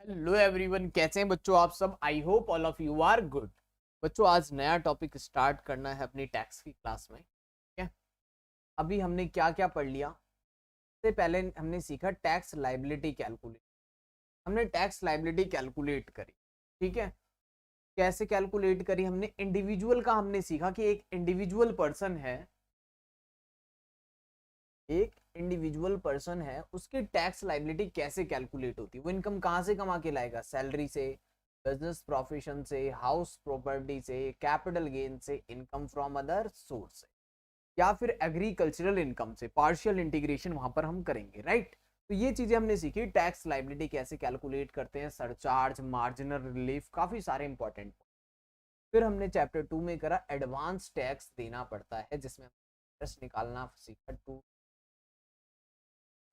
Hello everyone, कैसे हैं बच्चों आप सब। I hope all of you are good. बच्चों आज नया टॉपिक स्टार्ट करना है अपनी टैक्स की क्लास में। ठीक है, अभी हमने क्या क्या पढ़ लिया। सबसे पहले हमने सीखा टैक्स लायबिलिटी कैलकुलेट। हमने टैक्स लायबिलिटी कैलकुलेट करी। ठीक है, कैसे कैलकुलेट करी हमने। इंडिविजुअल का हमने सीखा कि एक इंडिविजुअल पर्सन है, उसकी टैक्स लायबिलिटी कैसे कैलकुलेट होती है। वो इनकम कहाँ से कमा के लाएगा, सैलरी से, बिजनेस प्रोफेशन से, हाउस प्रॉपर्टी से, कैपिटल गेन से, इनकम फ्रॉम अदर सोर्स से, या फिर एग्रीकल्चरल इनकम से। पार्शियल इंटीग्रेशन वहां पर हम करेंगे, राइट। तो ये चीजें हमने सीखी, टैक्स लायबिलिटी कैसे कैलकुलेट करते हैं, सरचार्ज, मार्जिनल रिलीफ, काफी सारे इंपॉर्टेंट। फिर हमने चैप्टर 2 में करा एडवांस टैक्स देना पड़ता है, जिसमें इंटरेस्ट निकालना सीखा।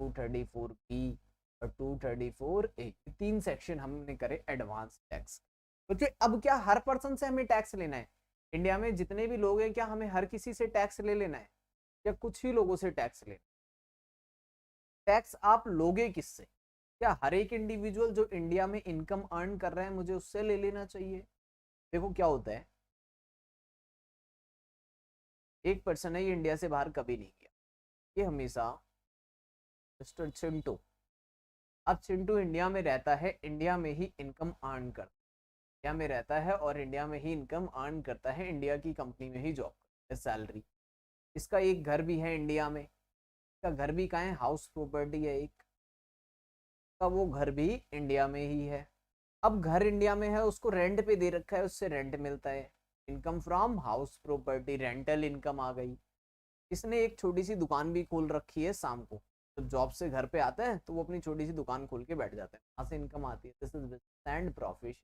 234B और 234A, तीन सेक्शन हमने करे एडवांस टैक्स। तो अब क्या हर पर्सन से हमें टैक्स लेना है? इंडिया में जितने भी लोग हैं, क्या हमें हर किसी से टैक्स ले लेना है या कुछ ही लोगों से टैक्स लेना? टैक्स आप लोगे किससे? क्या हर एक इंडिविजुअल जो इंडिया में इनकम अर्न कर रहा है मुझे उससे ले लेना चाहिए? देखो क्या होता है, एक पर्सन है, ये इंडिया से बाहर कभी नहीं गया, ये हमेशा मिस्टर चिंटू। अब चिंटू इंडिया में रहता है, इंडिया में ही इनकम अर्न करता है, इंडिया में रहता है और इंडिया में ही इनकम अर्न करता है, इंडिया की कंपनी में ही जॉब करता है, सैलरी। इसका एक घर भी है इंडिया में, इसका घर भी कहाँ है, हाउस प्रॉपर्टी है एक का, वो घर भी इंडिया में ही है। अब घर इंडिया में है, उसको रेंट पे दे रखा है, उससे रेंट मिलता है, income from house property, rental income आ गई। इसने एक छोटी सी दुकान भी खोल रखी है, शाम को जब जॉब से घर पे आता है तो वो अपनी छोटी सी दुकान खोल के बैठ जाता है, वहां से इनकम आती है। This is business and profit.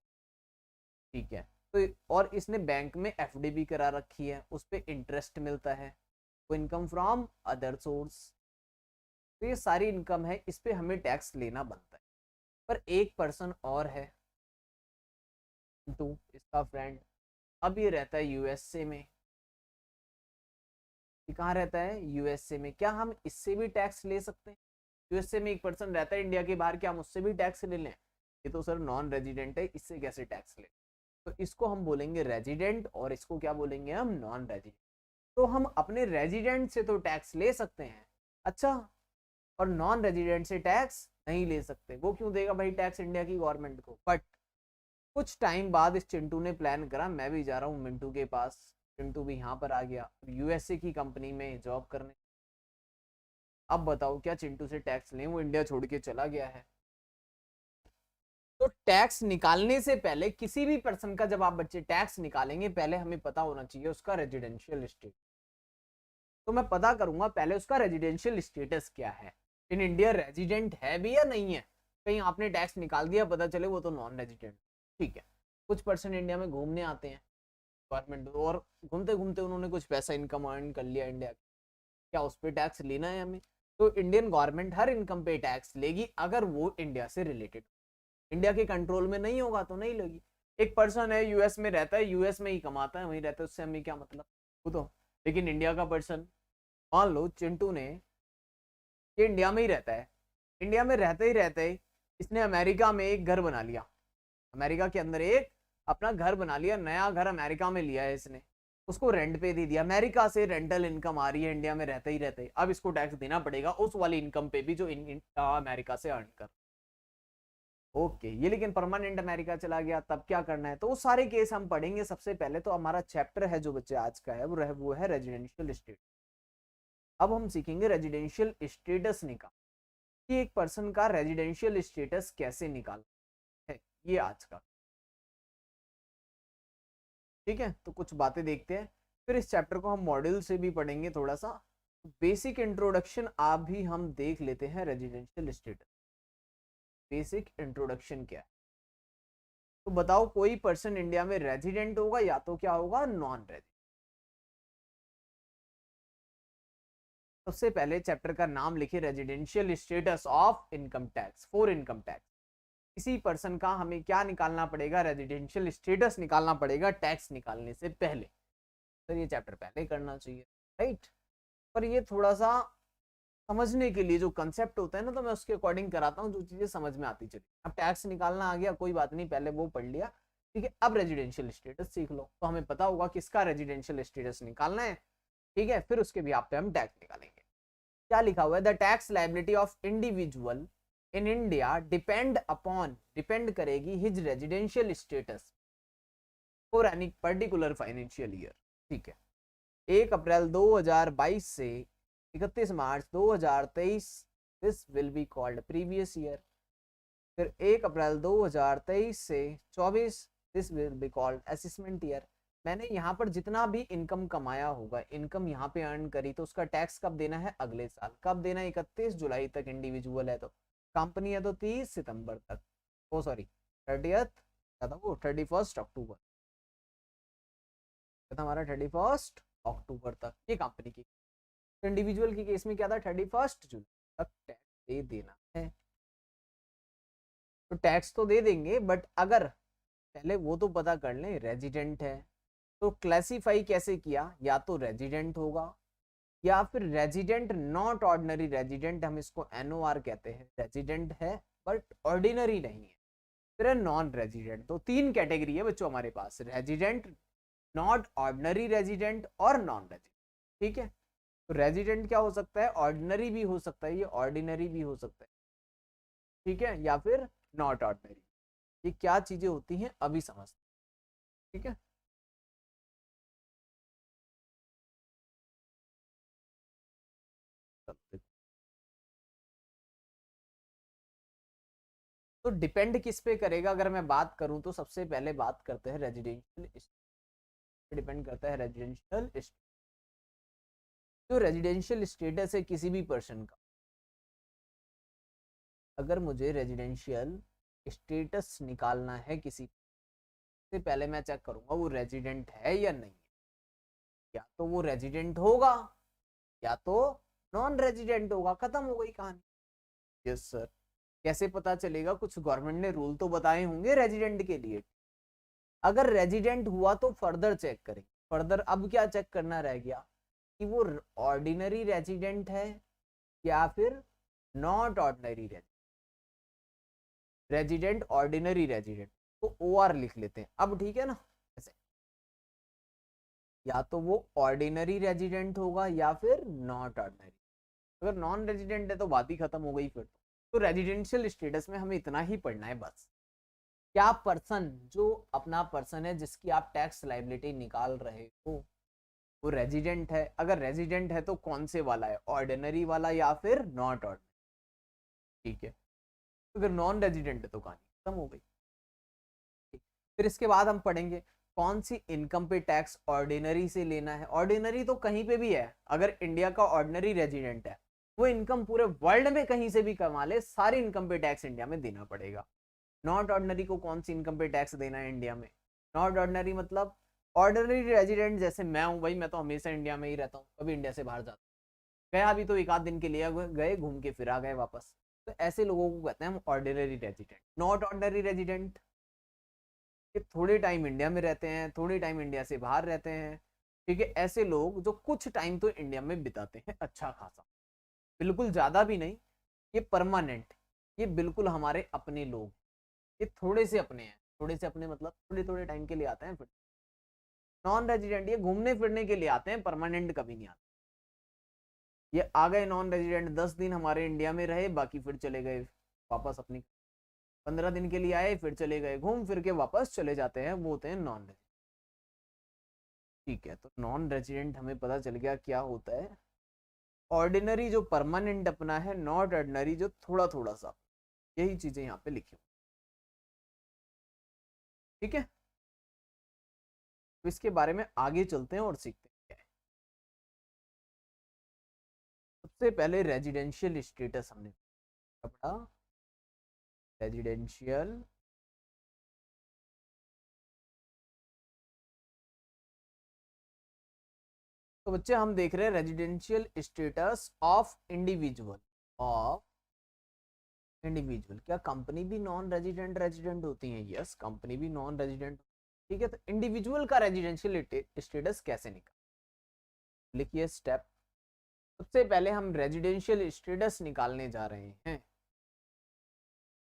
ठीक है, तो और इसने बैंक में एफडी भी करा रखी है, उस पर इंटरेस्ट मिलता है, वो इनकम फ्रॉम अदर सोर्स। तो ये सारी इनकम है, इस पे हमें टैक्स लेना बनता है। पर एक पर्सन और है, टू इसका फ्रेंड, अब ये रहता है यूएसए में। ये कहाँ रहता है, यूएसए में। क्या हम इससे भी टैक्स ले सकते हैं? यूएसए में एक पर्सन रहता है इंडिया के बाहर, क्या हम उससे भी टैक्स ले लें? ये तो सर नॉन रेजिडेंट है, इससे कैसे टैक्स ले? तो इसको हम बोलेंगे रेजिडेंट और इसको क्या बोलेंगे हम, नॉन रेजिडेंट। तो हम अपने रेजिडेंट से तो टैक्स ले सकते हैं, अच्छा, और नॉन रेजिडेंट से टैक्स नहीं ले सकते। वो क्यों देगा भाई टैक्स इंडिया की गवर्नमेंट को? बट कुछ टाइम बाद इस चिंटू ने प्लान करा, मैं भी जा रहा हूँ मिंटू के पास। चिंटू भी यहाँ पर आ गया यूएसए की कंपनी में जॉब करने। अब बताओ क्या चिंटू से टैक्स लें, वो इंडिया छोड़ के चला गया है। तो टैक्स निकालने से पहले किसी भी पर्सन का, जब आप बच्चे टैक्स निकालेंगे, पहले हमें पता होना चाहिए उसका रेजिडेंशियल स्टेटस। तो मैं पता करूंगा पहले उसका रेजिडेंशियल स्टेटस क्या है, इन इंडिया रेजिडेंट है भी या नहीं है। कहीं आपने टैक्स निकाल दिया, पता चले वो तो नॉन रेजिडेंट। ठीक है, कुछ पर्सन इंडिया में घूमने आते हैं गवर्नमेंट, और घूमते घूमते उन्होंने कुछ पैसा इनकम अर्न कर लिया इंडिया, क्या उस पर टैक्स लेना है हमें? तो इंडियन गवर्नमेंट हर इनकम पे टैक्स लेगी, अगर वो इंडिया से रिलेटेड, इंडिया के कंट्रोल में नहीं होगा तो नहीं लेगी। एक पर्सन है यूएस में रहता है, यूएस में ही कमाता है, वहीं रहता है, उससे हमें क्या मतलब, वो तो। लेकिन इंडिया का पर्सन, मान लो चिंटू ने, ये इंडिया में ही रहता है, इंडिया में रहते ही रहते ही इसने अमेरिका में एक घर बना लिया, अमेरिका के अंदर एक अपना घर बना लिया, नया घर अमेरिका में लिया है इसने, उसको रेंट पे दे दिया, अमेरिका से रेंटल इनकम आ रही है इंडिया में रहते ही रहते ही। अब इसको टैक्स देना पड़ेगा उस वाली इनकम पे भी जो अमेरिका से अर्न कर। ओके, ये लेकिन परमानेंट अमेरिका चला गया, तब क्या करना है? तो वो सारे केस हम पढ़ेंगे। सबसे पहले तो हमारा चैप्टर है जो बच्चे आज का है, वो है रेजिडेंशियल स्टेटस। अब हम सीखेंगे रेजिडेंशियल स्टेटस निकाल, कि एक पर्सन का रेजिडेंशियल स्टेटस कैसे निकाल है, ये आज का। ठीक है, तो कुछ बातें देखते हैं, फिर इस चैप्टर को हम मॉड्यूल से भी पढ़ेंगे थोड़ा सा। बेसिक इंट्रोडक्शन आप भी हम देख लेते हैं रेजिडेंशियल स्टेटस। बेसिक इंट्रोडक्शन क्या है? तो बताओ, कोई पर्सन इंडिया में रेजिडेंट होगा या तो क्या होगा, नॉन रेजिडेंट। सबसे पहले चैप्टर का नाम लिखिए, residential status of income tax, for income tax. किसी पर्सन का हमें क्या निकालना पड़ेगा, रेजिडेंशियल स्टेटस निकालना पड़ेगा टैक्स निकालने से पहले। तो ये चैप्टर पहले करना चाहिए, राइट। पर ये थोड़ा सा समझने के लिए जो कंसेप्ट होता है ना, तो मैं उसके अकॉर्डिंग कराता हूँ, जो चीजें समझ में आती चली। अब टैक्स निकालना आ गया, कोई बात नहीं, पहले वो पढ़ लिया, ठीक है। अब रेजिडेंशियल स्टेटस सीख लो, तो हमें पता होगा किसका रेजिडेंशियल स्टेटस निकालना है, ठीक है। फिर उसके भी आप पे हम टैक्स निकालेंगे। क्या लिखा हुआ है, the tax liability of individual in India depend upon, depend करेगी his residential status for any particular financial year, ठीक है। 1 अप्रैल 2022 से 31 मार्च 2023 this will be called previous year. फिर 1 अप्रैल 2023 से 24 this will be called assessment year. मैंने यहाँ पर जितना भी इनकम कमाया होगा, इनकम यहाँ पे अर्न करी, तो उसका टैक्स कब देना है, अगले साल। कब देना है, 31 जुलाई तक इंडिविजुअल है तो, कंपनी है तो 30 सितंबर तक, ओ सॉरी 31 अक्टूबर था हमारा, 31 अक्टूबर तक ये कंपनी की। इंडिविजुअल की केस में क्या था, 31 जुलाई तक टैक्स दे देना है। तो टैक्स तो दे देंगे, बट अगर पहले वो तो पता कर लें रेजिडेंट है, तो क्लासिफाई कैसे किया, या तो रेजिडेंट होगा या फिर रेजिडेंट नॉट ऑर्डिनरी रेजिडेंट, हम इसको एनओआर कहते हैं। रेजिडेंट है बट ऑर्डिनरी नहीं है। फिर है नॉन रेजिडेंट। तो 3 कैटेगरी है बच्चों हमारे पास, रेजिडेंट, नॉट ऑर्डिनरी रेजिडेंट और नॉन रेजिडेंट, ठीक है। तो रेजिडेंट क्या हो सकता है, ऑर्डिनरी भी हो सकता है, ये ऑर्डिनरी भी हो सकता है, ठीक है, या फिर नॉट ऑर्डिनरी। ये क्या चीजें होती हैं अभी समझते, ठीक है। तो डिपेंड किस पे करेगा, अगर मैं बात करूं तो सबसे पहले बात करते हैं रेजिडेंशियल, डिपेंड करता है रेजिडेंशियल। जो रेजिडेंशियल स्टेटस है किसी भी पर्सन का, अगर मुझे रेजिडेंशियल स्टेटस निकालना है किसी से, पहले मैं चेक करूंगा वो रेजिडेंट है या नहीं। या तो वो रेजिडेंट होगा या तो नॉन रेजिडेंट होगा, खत्म हो गई कहानी। Yes sir. कैसे पता चलेगा, कुछ गवर्नमेंट ने रूल तो बताए होंगे रेजिडेंट के लिए। अगर रेजिडेंट हुआ तो फर्दर चेक करें, फर्दर अब क्या चेक करना रह गया कि वो ऑर्डिनरी रेजिडेंट है या फिर not ordinary resident, ordinary resident, तो OR लिख लेते हैं अब, ठीक है ना। ऐसे या तो वो ऑर्डिनरी रेजिडेंट होगा या फिर नॉट ऑर्डिनरी। अगर नॉन रेजिडेंट है तो बात ही खत्म हो गई फिर तो रेजिडेंशियल स्टेटस में हमें इतना ही पढ़ना है बस। क्या पर्सन, जो अपना पर्सन है जिसकी आप टैक्स लायबिलिटी निकाल रहे हो, वो रेजिडेंट है। अगर रेजिडेंट है तो कौन से वाला है, ऑर्डिनरी वाला या फिर नॉट ऑर्डिनरी, ठीक है। अगर नॉन रेजिडेंट है तो कहानी खत्म हो गई। फिर इसके बाद हम पढ़ेंगे कौन सी इनकम पे टैक्स ऑर्डिनरी से लेना है। ऑर्डिनरी तो कहीं पे भी है, अगर इंडिया का ऑर्डिनरी रेजिडेंट है, वो इनकम पूरे वर्ल्ड में कहीं से भी कमा ले, सारी इनकम पे टैक्स इंडिया में देना पड़ेगा। नॉट ऑर्डिनरी को कौन सी इनकम पे टैक्स देना है इंडिया में, नॉट ऑर्डिनरी मतलब ऑर्डिनरी रेजिडेंट जैसे मैं हूँ भाई, मैं तो हमेशा इंडिया में ही रहता हूँ, कभी इंडिया से बाहर जाता गया, अभी तो 1 आध दिन के लिए गए, घूम के फिर आ गए वापस। तो ऐसे लोगों को कहते हैं हम ordinary resident. Not ordinary resident कि थोड़े टाइम इंडिया में रहते हैं, थोड़े टाइम इंडिया से बाहर रहते हैं, ठीक है। ऐसे लोग जो कुछ टाइम तो इंडिया में बिताते हैं अच्छा खासा, बिल्कुल ज्यादा भी नहीं, ये परमानेंट, ये बिल्कुल हमारे अपने लोग, ये थोड़े से अपने हैं। थोड़े से अपने मतलब थोड़े थोड़े टाइम के लिए आते हैं। फिर नॉन रेजिडेंट ये घूमने फिरने के लिए आते हैं, परमानेंट कभी नहीं आते। ये आ गए नॉन रेजिडेंट, 10 दिन हमारे इंडिया में रहे, बाकी फिर चले गए वापस अपनी, 15 दिन के लिए आए फिर चले गए, घूम फिर के वापस चले जाते हैं, वो होते हैं नॉन रेजिडेंट, ठीक है। तो नॉन रेजिडेंट हमें पता चल गया क्या होता है। ऑर्डिनरी जो परमानेंट अपना है, नॉट ऑर्डिनरी जो थोड़ा थोड़ा सा, यही चीजें यहाँ पे लिखी, ठीक है। तो इसके बारे में आगे चलते हैं और सीखते हैं। सबसे पहले रेजिडेंशियल स्टेटस हमने पढ़ा, रेजिडेंशियल तो बच्चे हम देख रहे हैं residential status of individual, of individual. क्या कंपनी भी नॉन रेजिडेंट रेजिडेंट होती है, यस कंपनी भी नॉन रेजिडेंट, ठीक है। तो इंडिविजुअल का रेजिडेंशियल स्टेटस कैसे निकाल, लिखिए स्टेप सबसे पहले हम रेजिडेंशियल स्टेटस निकालने जा रहे हैं,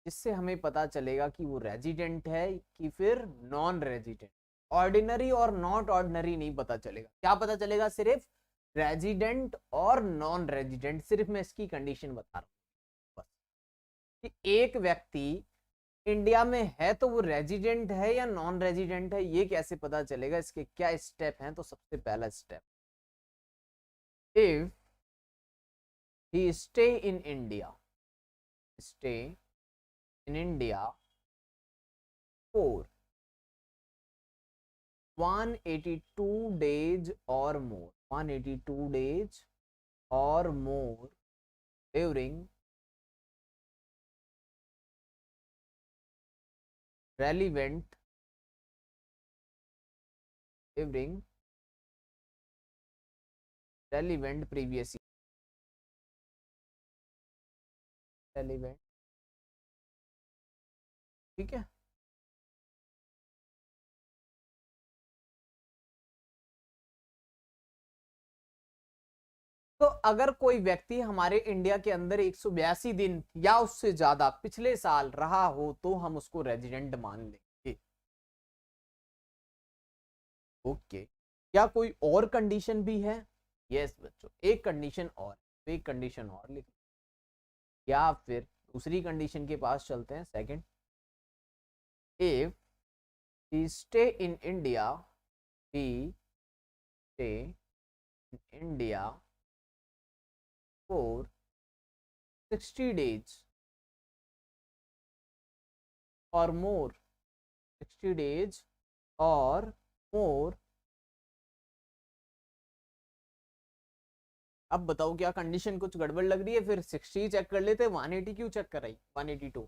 जिससे हमें पता चलेगा कि वो रेजिडेंट है कि फिर नॉन रेजिडेंट। ऑर्डिनरी और नॉट ऑर्डिनरी नहीं पता चलेगा, क्या पता चलेगा? सिर्फ रेजिडेंट और नॉन रेजिडेंट। सिर्फ मैं इसकी कंडीशन बता रहा हूँ बस, कि एक व्यक्ति इंडिया में है तो वो रेजिडेंट है या नॉन रेजिडेंट है, ये कैसे पता चलेगा? इसके क्या स्टेप हैं? तो सबसे पहला step, if he stay in India, stay in India for 182 days or more, 182 days or more during relevant previous year, relevant, ठीक है। तो अगर कोई व्यक्ति हमारे इंडिया के अंदर 182 दिन या उससे ज्यादा पिछले साल रहा हो तो हम उसको रेजिडेंट मान लेंगे। ओके, क्या कोई और कंडीशन भी है? यस बच्चों, एक कंडीशन और, एक कंडीशन और लिख, या फिर दूसरी कंडीशन के पास चलते हैं। Second, if he stay in India, he stay in India for 60 days or more, 60 days or more। अब बताओ क्या कंडीशन कुछ गड़बड़ लग रही है? फिर 60 चेक कर लेते, 180 क्यों चेक कराई? 182,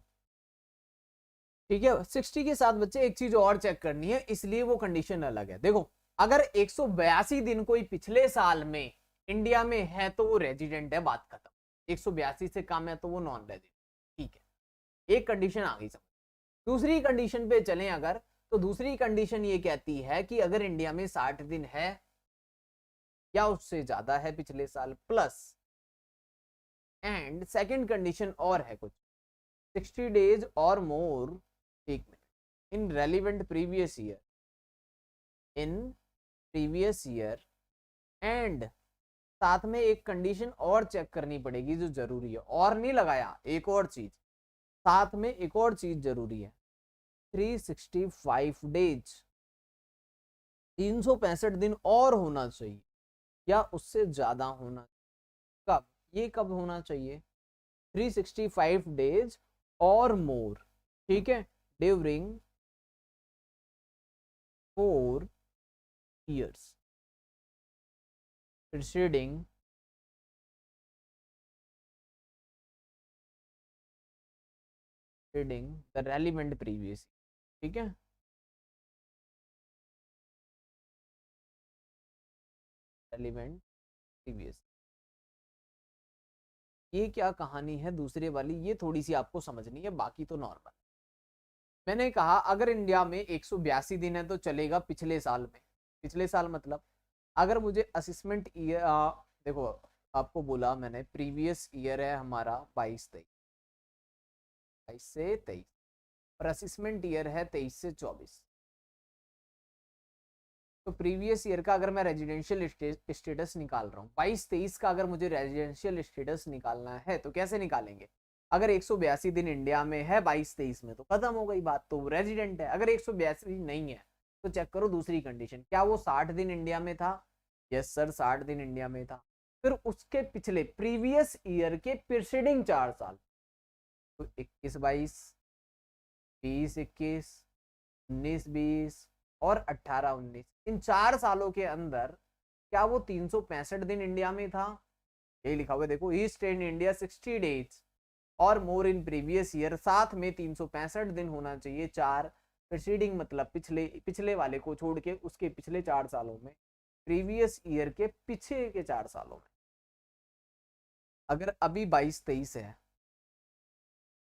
ठीक है। 60 के साथ बच्चे एक चीज और चेक करनी है, इसलिए वो कंडीशन अलग है। देखो, अगर 182 दिन कोई पिछले साल में इंडिया में है तो वो रेजिडेंट है, बात खत्म। 182 से कम है तो वो नॉन रेजिडेंट, ठीक है। एक कंडीशन आ गई समझ। दूसरी कंडीशन पे चलें अगर, तो दूसरी कंडीशन ये कहती है कि अगर इंडिया में 60 दिन है या उससे ज्यादा है पिछले साल, प्लस एंड सेकंड कंडीशन और है कुछ, 60 डेज और मोर, एक minute, in relevant previous year, in previous year, and साथ में एक कंडीशन और चेक करनी पड़ेगी जो जरूरी है, और नहीं लगाया, एक और चीज साथ में, एक और चीज जरूरी है, 365 डेज, 365 दिन और होना चाहिए या उससे ज्यादा होना। कब? ये कब होना चाहिए? 365 डेज और मोर, ठीक है, during 4 years preceding the relevant previous, ठीक है। relevant previous, ये क्या कहानी है दूसरे वाली, ये थोड़ी सी आपको समझनी है, बाकी तो नॉर्मल। मैंने कहा अगर इंडिया में 182 दिन है तो चलेगा पिछले साल में। पिछले साल मतलब अगर मुझे असिस्मेंट ईयर, देखो आपको बोला मैंने प्रीवियस ईयर है हमारा 22-23, 22 से 23, और असिस्मेंट ईयर है 23 से 24। तो प्रीवियस ईयर का अगर मैं रेजिडेंशियल स्टेटस निकाल रहा हूँ, 22-23 का अगर मुझे रेजिडेंशियल स्टेटस निकालना है तो कैसे निकालेंगे? अगर 182 दिन इंडिया में है 22-23 में तो खत्म हो गई बात, तो रेजिडेंट है। अगर 182 नहीं है तो चेक करो दूसरी कंडीशन, क्या वो 60 दिन इंडिया में था? यस सर, 60 दिन इंडिया में था। फिर उसके पिछले प्रीवियस ईयर के प्रीसीडिंग 4 साल, तो 21-22, 20-21, 19-20 और 18-19, इन 4 सालों के अंदर क्या वो 365 दिन इंडिया में था? यही लिखा हुआ है देखो, ही स्टे इन इंडिया 60 डेज और मोर इन प्रीवियस ईयर, साथ में 365 दिन होना चाहिए, 4 प्रीसीडिंग मतलब पिछले, पिछले वाले को छोड़ के उसके पिछले 4 सालों में, प्रीवियस ईयर के पीछे के 4 सालों में। अगर अभी 22-23 है,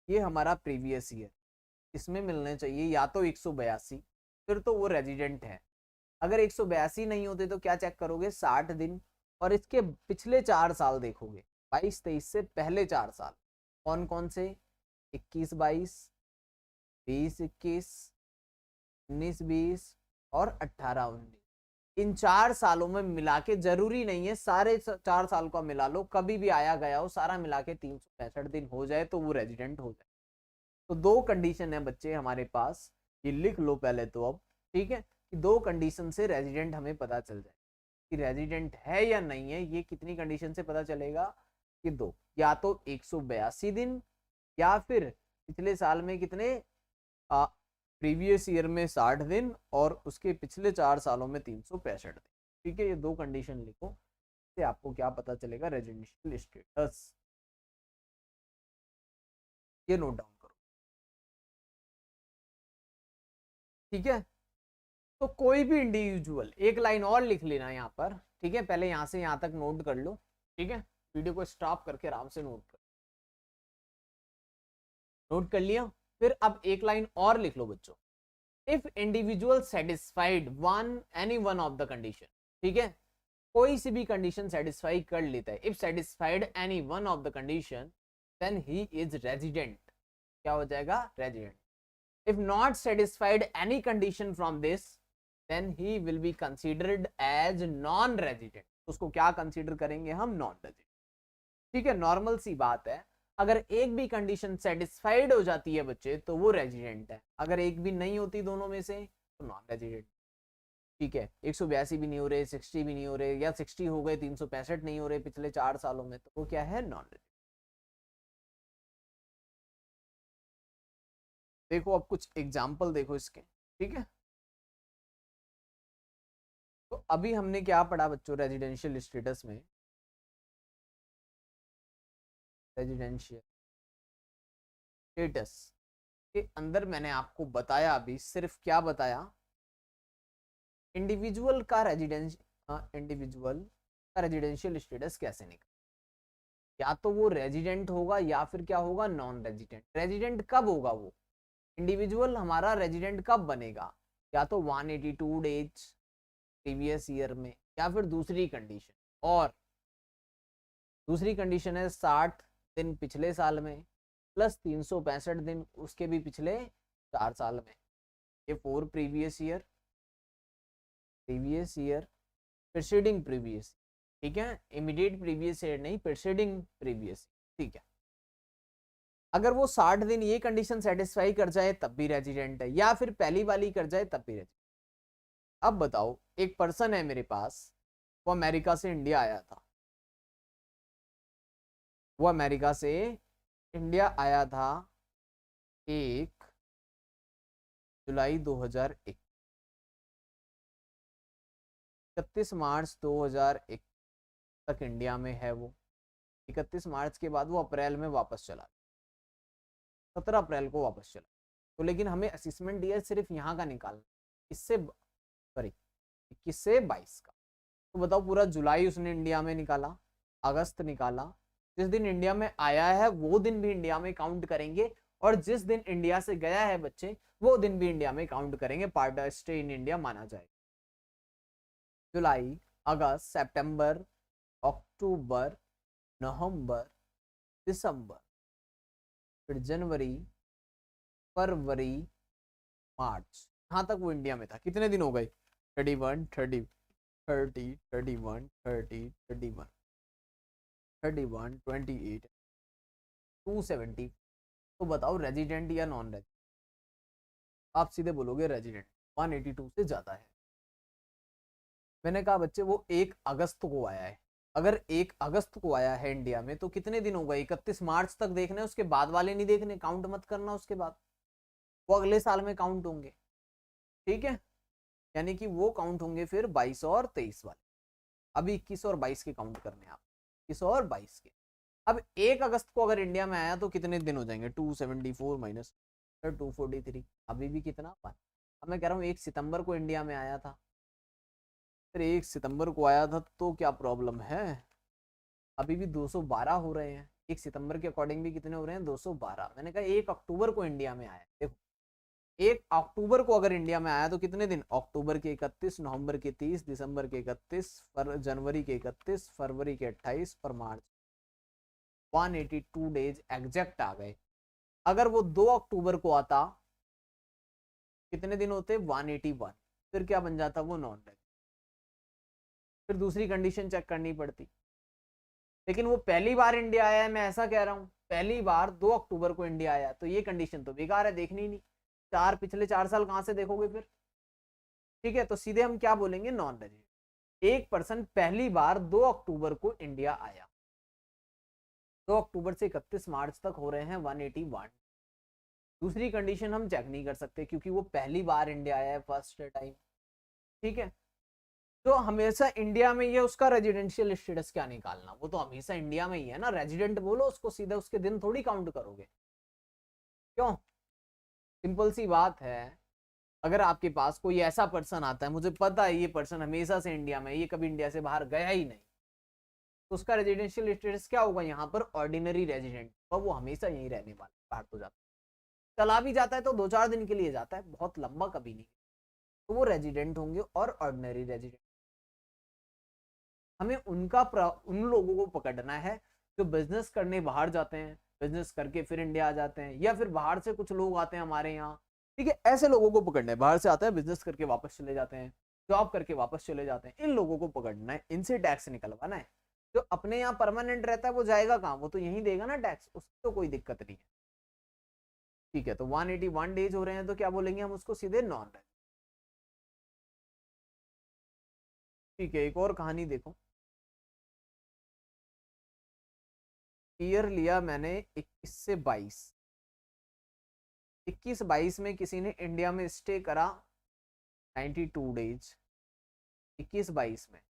ये हमारा प्रीवियस ईयर, इसमें मिलने चाहिए या तो 182, फिर तो वो रेजिडेंट है। अगर 182 नहीं होते तो क्या चेक करोगे? 60 दिन और इसके पिछले 4 साल देखोगे, 22-23 से पहले 4 साल कौन कौन से, 21-22, 20-21, 19-20 और 18-19, इन 4 सालों में मिला के, जरूरी नहीं है सारे 4 साल का मिला लो, कभी भी आया गया हो सारा मिला के 365 दिन हो जाए तो वो रेजिडेंट हो जाए। तो 2 कंडीशन है बच्चे हमारे पास, ये लिख लो पहले तो अब, ठीक है, कि 2 कंडीशन से रेजिडेंट हमें पता चल जाए कि रेजिडेंट है या नहीं है। ये कितनी कंडीशन से पता चलेगा कि 2, या तो 182 दिन या फिर पिछले साल में कितने, प्रीवियस ईयर में 60 दिन और उसके पिछले 4 सालों में 365 दिन। ठीक है, ये 2 कंडीशन लिखो, इससे आपको क्या पता चलेगा, रेजिडेंशियल स्टेटस। ये नोट डाउन करो, ठीक है। तो कोई भी इंडिविजुअल, एक लाइन और लिख लेना यहाँ पर, ठीक है, पहले यहाँ से यहाँ तक नोट कर लो, ठीक है, वीडियो को स्टॉप करके आराम से नोट कर लिया। फिर अब एक लाइन और लिख लो बच्चों, if individual satisfied any one of the condition, ठीक है, कोई सी भी कंडीशन सेटिस्फाई कर लेता है, if satisfied any one of the condition then he is resident, क्या हो जाएगा, resident. If not satisfied any condition from this then he will be considered as non resident, उसको क्या कंसिडर करेंगे हम, नॉन रेजिडेंट। ठीक है, नॉर्मल सी बात है, अगर एक भी कंडीशन सेटिस्फाइड हो जाती है बच्चे तो वो रेजिडेंट है, अगर एक भी नहीं होती दोनों में से तो नॉन रेजिडेंट। ठीक है, 182 भी नहीं हो रहे, 60 भी नहीं हो रहे, या 60 हो गए 365 नहीं हो रहे पिछले 4 सालों में, तो वो क्या है, नॉन रेजिडेंट। देखो अब कुछ एग्जाम्पल देखो इसके, ठीक है। तो अभी हमने क्या पढ़ा बच्चों, रेजिडेंशियल स्टेटस में, रेजिडेंशियल स्टेटस के अंदर मैंने आपको बताया अभी, सिर्फ क्या बताया, इंडिविजुअल का रेजिडेंशियल स्टेटस कैसे निकल, या तो वो रेजिडेंट होगा या फिर क्या होगा, नॉन रेजिडेंट। रेजिडेंट कब होगा वो इंडिविजुअल हमारा, रेजिडेंट कब बनेगा, या तो 182 डेज प्रीवियस ईयर में, या फिर दूसरी कंडीशन, और दूसरी कंडीशन है 60 दिन पिछले साल में प्लस 365 दिन उसके भी पिछले 4 साल में, ये 4 प्रीवियस ईयर प्रीसीडिंग प्रीवियस, ठीक है, इमीडिएट प्रीवियस ईयर नहीं, प्रीसीडिंग प्रीवियस, ठीक है। अगर वो 60 दिन ये कंडीशन सेटिस्फाई कर जाए तब भी रेजिडेंट है, या फिर पहली वाली कर जाए तब भी रेजिडेंट। अब बताओ, एक पर्सन है मेरे पास, वो अमेरिका से इंडिया आया था, वो अमेरिका से इंडिया आया था 1 जुलाई 2001, 31 मार्च 2001 तक इंडिया में है वो, 31 मार्च के बाद वो अप्रैल में वापस चला, 17 अप्रैल को वापस चला। तो लेकिन हमें असेसमेंट ईयर सिर्फ यहाँ का निकालना, इससे सॉरी 21 से 22 का। तो बताओ, पूरा जुलाई उसने इंडिया में निकाला, अगस्त निकाला, जिस दिन इंडिया में आया है वो दिन भी इंडिया में काउंट करेंगे, और जिस दिन इंडिया से गया है बच्चे वो दिन भी इंडिया में काउंट करेंगे, पार्ट स्टे इन इंडिया माना जाएगा। जुलाई, अगस्त, सितंबर, अक्टूबर, नवंबर, दिसंबर, फिर जनवरी, फरवरी, मार्च, यहाँ तक वो इंडिया में था। कितने दिन हो गए, 31, 30, 30, 31, 30, 31, 31, 28, 270। तो बताओ रेजिडेंट या नॉन रेजिडेंट, आप सीधे बोलोगे रेजिडेंट, 182 से ज्यादा है। मैंने कहा बच्चे वो 1 अगस्त को आया है, अगर 1 अगस्त को आया है इंडिया में तो कितने दिन हो गए, 31 मार्च तक देखने, उसके बाद वाले नहीं देखने, काउंट मत करना उसके बाद, वो अगले साल में काउंट होंगे, ठीक है, यानी कि वो काउंट होंगे फिर 22 और 23 वाले। अभी 21 और 22 के काउंट करने आप, 21 और 22 के। अब 1 अगस्त को अगर इंडिया में आया तो कितने दिन हो जाएंगे, 274 माइनस 243, अभी भी कितना, अब मैं कह रहा हूँ 1 सितंबर को इंडिया में आया था, फिर 1 सितंबर को आया था तो क्या प्रॉब्लम है, अभी भी 212 हो रहे हैं, 1 सितंबर के अकॉर्डिंग भी कितने हो रहे हैं, 212। मैंने कहा 1 अक्टूबर को इंडिया में आया, देखो 1 अक्टूबर को अगर इंडिया में आया तो कितने दिन, अक्टूबर के 31, नवंबर के 30, दिसंबर के 31, जनवरी के 31, फरवरी के 28 और मार्च 182 डेज एग्जैक्ट आ गए। अगर वो 2 अक्टूबर को आता कितने दिन होते, 181, फिर क्या बन जाता वो नॉन रेजिडेंट। फिर दूसरी कंडीशन चेक करनी पड़ती, लेकिन वो पहली बार इंडिया आया है, मैं ऐसा कह रहा हूँ पहली बार 2 अक्टूबर को इंडिया आया, तो ये कंडीशन तो बेकार है, देखनी नहीं। पिछले 4 साल कहां से देखोगे फिर, ठीक है। तो सीधे हम क्या बोलेंगे, नॉन रेजिडेंट। एक पर्सन पहली बार 2 अक्टूबर को इंडिया आया, 2 अक्टूबर से 31 मार्च तक हो रहे हैं 181। दूसरी कंडीशन हम चेक नहीं कर सकते क्योंकि वो पहली बार इंडिया आया है, फर्स्ट टाइम, ठीक है। तो हमेशा इंडिया में ये उसका रेजिडेंशियल स्टेटस क्या निकालना, वो तो हमेशा इंडिया में ही है ना, रेजिडेंट बोलो उसको, सीधा उसके दिन थोड़ी काउंट करोगे, क्यों, सिंपल सी बात है। अगर आपके पास कोई ऐसा पर्सन आता है, मुझे पता है ये पर्सन हमेशा से इंडिया में, ये कभी इंडिया से बाहर गया ही नहीं, तो उसका रेजिडेंशियल स्टेटस क्या होगा यहाँ पर, ऑर्डिनरी रेजिडेंट, और वो हमेशा यहीं रहने वाला, बाहर तो जाता है, चला भी जाता है तो 2-4 दिन के लिए जाता है, बहुत लंबा कभी नहीं, तो वो रेजिडेंट होंगे और ऑर्डिनरी रेजिडेंट। हमें उन लोगों को पकड़ना है जो बिजनेस करने बाहर जाते हैं, बिजनेस करके फिर इंडिया आ जाते हैं, या फिर बाहर से कुछ लोग आते हैं हमारे यहाँ, ठीक है, ऐसे लोगों को पकड़ना है, बाहर से आता है बिजनेस करके वापस चले जाते हैं, जॉब करके वापस चले जाते हैं, इन लोगों को पकड़ना है, इनसे टैक्स निकलवाना है। जो अपने यहाँ परमानेंट रहता है वो जाएगा कहाँ, वो तो यहीं देगा ना टैक्स, उसकी तो कोई दिक्कत नहीं है, ठीक है। तो 181 डेज हो रहे हैं तो क्या बोलेंगे हम उसको, सीधे नॉन रेजिडेंट, ठीक है। एक और कहानी देखो, ईयर लिया मैंने 21 से 22, 21-22 में किसी ने इंडिया में स्टे करा 92 डेज, 21-22 में,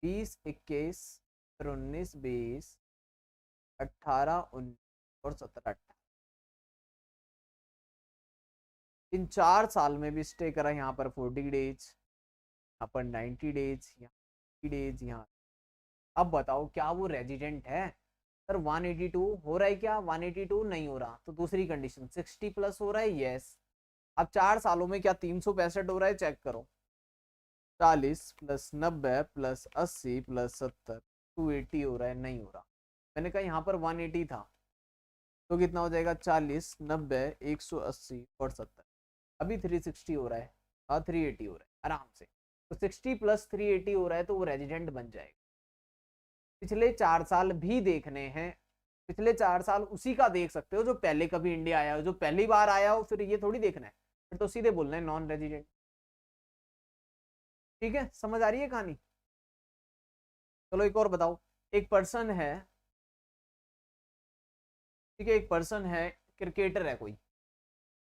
20-21, फिर 19-20, 18-19 और 17-18, इन 4 साल में भी स्टे करा यहाँ पर 40 डेज, यहाँ पर 90 डेज, यहाँ 80 डेज, यहाँ। अब बताओ क्या वो रेजिडेंट है, सर 182 हो रहा है क्या, 182 नहीं हो रहा, तो दूसरी कंडीशन 60 प्लस हो रहा है, यस। अब 4 सालों में क्या 365 हो रहा है, चेक करो, 40 प्लस 90 प्लस 80 प्लस 70, 280 हो रहा है, नहीं हो रहा। मैंने कहा यहाँ पर 180 था, तो कितना हो जाएगा, 40, 90, 180 और 70, अभी 360 हो रहा है, हाँ 380 हो रहा है आराम से, तो 60 प्लस 380 हो रहा है, तो वो रेजिडेंट बन जाएगा। पिछले 4 साल भी देखने हैं, पिछले 4 साल उसी का देख सकते हो जो पहले कभी इंडिया आया हो, जो पहली बार आया हो, फिर ये थोड़ी देखना है, फिर तो सीधे बोलना है नॉन रेजिडेंट, ठीक है। समझ आ रही है कहानी, चलो एक और बताओ। एक पर्सन है, ठीक है, एक पर्सन है, क्रिकेटर है कोई,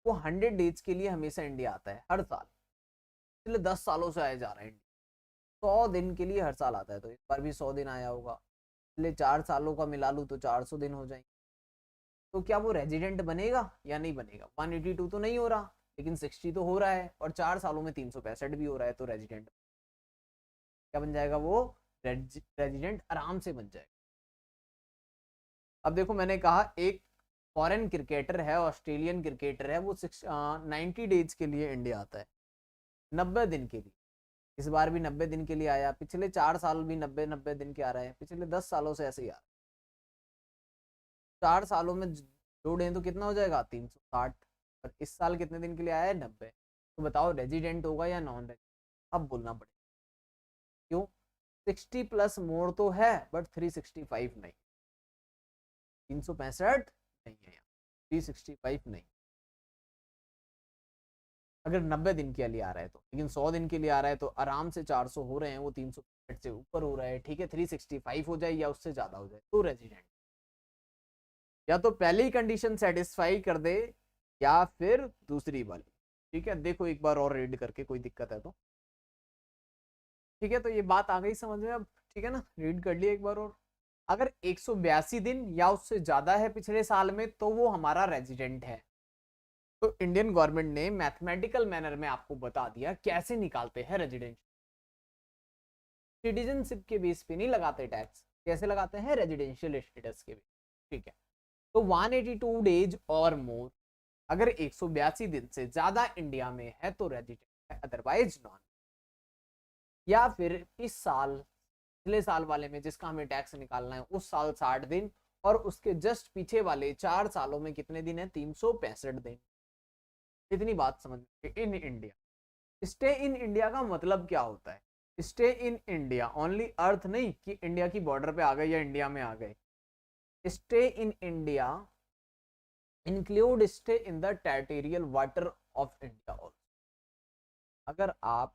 वो 100 डेज के लिए हमेशा इंडिया आता है हर साल, पिछले 10 सालों से आया जा रहा है इंडिया, 100 दिन के लिए हर साल आता है, तो इस बार भी 100 दिन आया होगा, पिछले 4 सालों का मिला लूँ तो 400 दिन हो जाएंगे। तो क्या वो रेजिडेंट बनेगा या नहीं बनेगा, 182 तो नहीं हो रहा, लेकिन 60 तो हो रहा है, और 4 सालों में 365 भी हो रहा है, तो रेजिडेंट क्या बन जाएगा, वो रेजिडेंट आराम से बन जाएगा। अब देखो मैंने कहा एक फॉरेन क्रिकेटर है, ऑस्ट्रेलियन क्रिकेटर है, वो 90 डेज के लिए इंडिया आता है, 90 दिन के लिए, इस बार भी 90 दिन के लिए आया, पिछले 4 साल भी 90-90 दिन के आ रहे हैं, पिछले 10 सालों से ऐसे ही आ रहा है, 4 सालों में जोड़ें तो कितना हो जाएगा, 360, और इस साल कितने दिन के लिए आया है, 90, तो बताओ रेजिडेंट होगा या नॉन रेजिडेंट, अब बोलना पड़ेगा, क्यों, 60 प्लस मोर तो है बट 365 नहीं, 365 नहीं है यहाँ, 365 नहीं, अगर 90 दिन के लिए आ रहा है तो, लेकिन 100 दिन के लिए आ रहा है तो आराम से 400 हो रहे हैं, वो 365 से ऊपर हो रहा है, ठीक है, 365 हो जाए या उससे ज्यादा हो जाए, तो रेजिडेंट, या तो पहली कंडीशन सेटिस्फाई कर दे या फिर दूसरी वाली, ठीक है। देखो एक बार और रीड करके, कोई दिक्कत है तो, ठीक है। तो ये बात आ गई समझ में अब, ठीक है ना, रीड कर लिया एक बार और। अगर 182 दिन या उससे ज्यादा है पिछले साल में, तो वो हमारा रेजिडेंट है। तो इंडियन गवर्नमेंट ने मैथमेटिकल मैनर में आपको बता दिया कैसे निकालते हैं रेजिडेंट, सिटीजनशिप के बेस पे नहीं लगाते टैक्स, कैसे लगाते हैं, रेजिडेंशियल स्टेटस के बेस, ठीक है। तो 182 डेज और मोर अगर 182 दिन से ज्यादा इंडिया में है तो रेजिडेंट है, अदरवाइज नॉन। या फिर इस साल, पिछले साल वाले में जिसका हमें टैक्स निकालना है, उस साल 60 दिन और उसके जस्ट पीछे वाले 4 सालों में कितने दिन है, 365 दिन। इतनी बात समझ in India. Stay in India का मतलब क्या होता है? स्टे इन इंडिया ओनली अर्थ नहीं कि इंडिया की बॉर्डर पे आ गए या इंडिया में आ गए। Stay in India include stay in the territorial water of India also. अगर आप